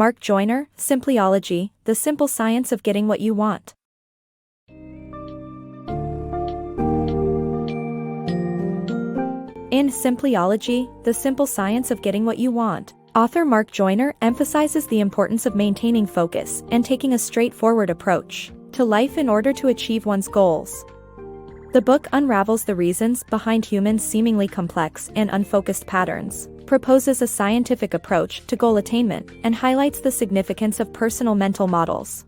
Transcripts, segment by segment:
Mark Joyner, Simpleology, The Simple Science of Getting What You Want. In Simpleology, The Simple Science of Getting What You Want, author Mark Joyner emphasizes the importance of maintaining focus and taking a straightforward approach to life in order to achieve one's goals. The book unravels the reasons behind humans' seemingly complex and unfocused patterns, proposes a scientific approach to goal attainment, and highlights the significance of personal mental models.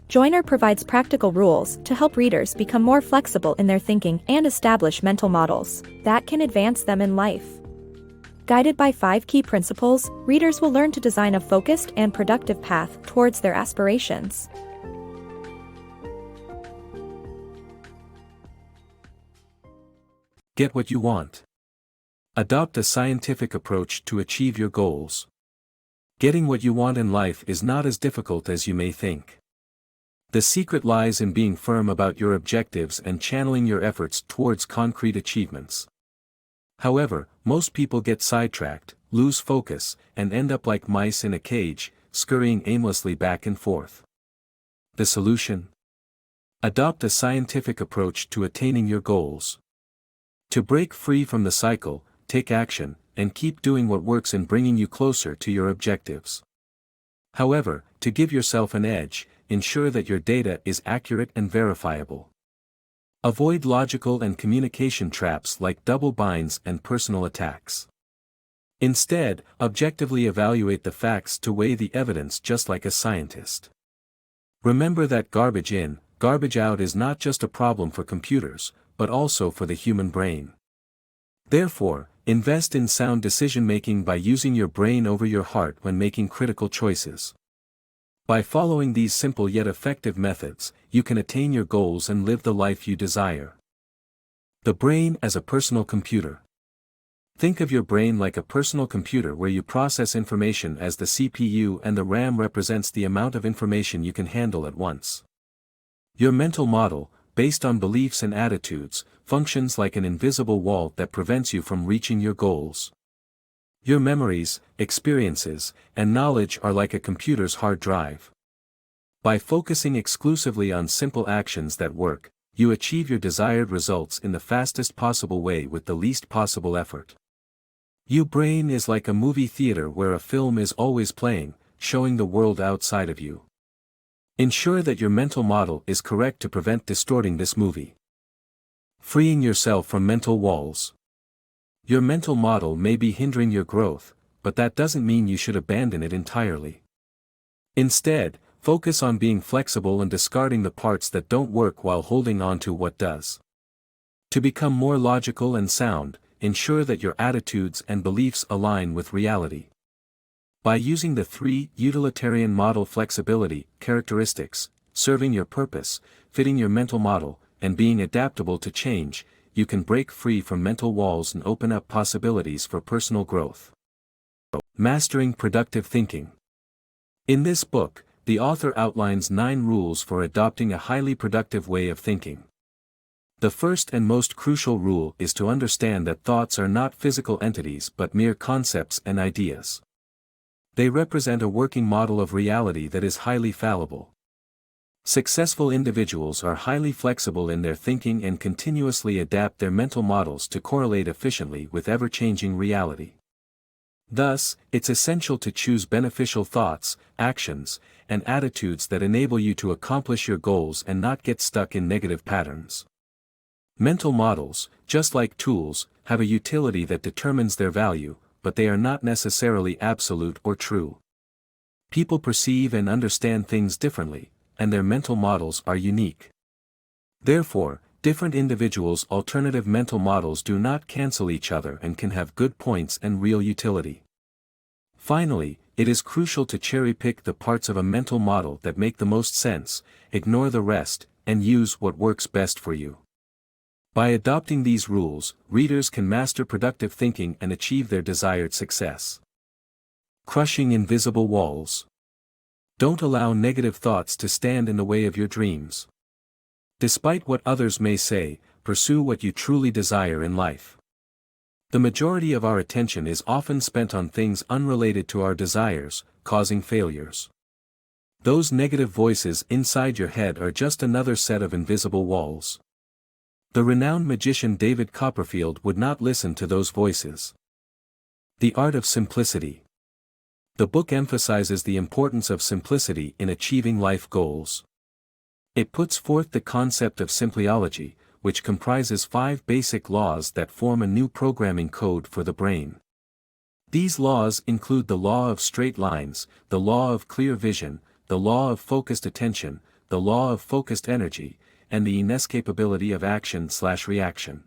Joyner provides practical rules to help readers become more flexible in their thinking and establish mental models that can advance them in life. Guided by 5 key principles, readers will learn to design a focused and productive path towards their aspirations. Get what you want. Adopt a scientific approach to achieve your goals. Getting what you want in life is not as difficult as you may think. The secret lies in being firm about your objectives and channeling your efforts towards concrete achievements. However, most people get sidetracked, lose focus, and end up like mice in a cage, scurrying aimlessly back and forth. The solution? Adopt a scientific approach to attaining your goals. To break free from the cycle, take action, and keep doing what works in bringing you closer to your objectives. However, to give yourself an edge, ensure that your data is accurate and verifiable. Avoid logical and communication traps like double binds and personal attacks. Instead, objectively evaluate the facts to weigh the evidence just like a scientist. Remember that garbage in, garbage out is not just a problem for computers, but also for the human brain. Therefore, invest in sound decision-making by using your brain over your heart when making critical choices. By following these simple yet effective methods, you can attain your goals and live the life you desire. The brain as a personal computer. Think of your brain like a personal computer where you process information as the CPU and the RAM represents the amount of information you can handle at once. Your mental model, based on beliefs and attitudes, functions like an invisible wall that prevents you from reaching your goals. Your memories, experiences, and knowledge are like a computer's hard drive. By focusing exclusively on simple actions that work, you achieve your desired results in the fastest possible way with the least possible effort. Your brain is like a movie theater where a film is always playing, showing the world outside of you. Ensure that your mental model is correct to prevent distorting this movie. Freeing yourself from mental walls. Your mental model may be hindering your growth, but that doesn't mean you should abandon it entirely. Instead, focus on being flexible and discarding the parts that don't work while holding on to what does. To become more logical and sound, ensure that your attitudes and beliefs align with reality. By using the 3 utilitarian model flexibility characteristics, serving your purpose, fitting your mental model, and being adaptable to change, you can break free from mental walls and open up possibilities for personal growth. Mastering productive thinking. In this book, the author outlines 9 rules for adopting a highly productive way of thinking. The first and most crucial rule is to understand that thoughts are not physical entities but mere concepts and ideas. They represent a working model of reality that is highly fallible. Successful individuals are highly flexible in their thinking and continuously adapt their mental models to correlate efficiently with ever-changing reality. Thus, it's essential to choose beneficial thoughts, actions, and attitudes that enable you to accomplish your goals and not get stuck in negative patterns. Mental models, just like tools, have a utility that determines their value, but they are not necessarily absolute or true. People perceive and understand things differently, and their mental models are unique. Therefore, different individuals' alternative mental models do not cancel each other and can have good points and real utility. Finally, it is crucial to cherry-pick the parts of a mental model that make the most sense, ignore the rest, and use what works best for you. By adopting these rules, readers can master productive thinking and achieve their desired success. Crushing invisible walls. Don't allow negative thoughts to stand in the way of your dreams. Despite what others may say, pursue what you truly desire in life. The majority of our attention is often spent on things unrelated to our desires, causing failures. Those negative voices inside your head are just another set of invisible walls. The renowned magician David Copperfield would not listen to those voices. The Art of Simplicity. The book emphasizes the importance of simplicity in achieving life goals. It puts forth the concept of Simpleology, which comprises 5 basic laws that form a new programming code for the brain. These laws include the law of straight lines, the law of clear vision, the law of focused attention, the law of focused energy, and the inescapability of action/reaction.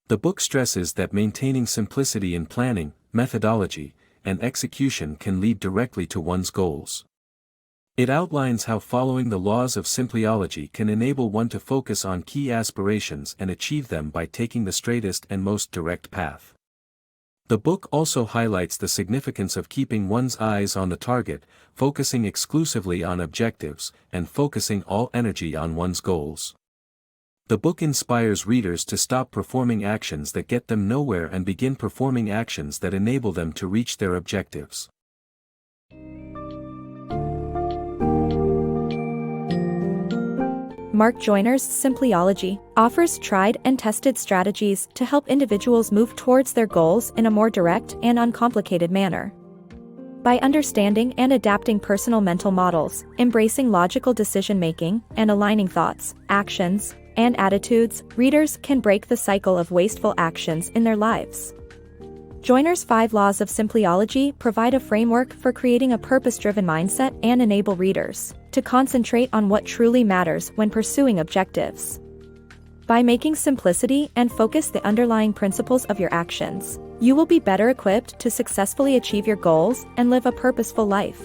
The book stresses that maintaining simplicity in planning, methodology, and execution can lead directly to one's goals. It outlines how following the laws of Simpleology can enable one to focus on key aspirations and achieve them by taking the straightest and most direct path. The book also highlights the significance of keeping one's eyes on the target, focusing exclusively on objectives, and focusing all energy on one's goals. The book inspires readers to stop performing actions that get them nowhere and begin performing actions that enable them to reach their objectives. Mark Joyner's Simpleology offers tried and tested strategies to help individuals move towards their goals in a more direct and uncomplicated manner. By understanding and adapting personal mental models, embracing logical decision-making, and aligning thoughts, actions, and attitudes, readers can break the cycle of wasteful actions in their lives. Joyner's 5 Laws of Simpleology provide a framework for creating a purpose-driven mindset and enable readers to concentrate on what truly matters when pursuing objectives. By making simplicity and focus the underlying principles of your actions, you will be better equipped to successfully achieve your goals and live a purposeful life.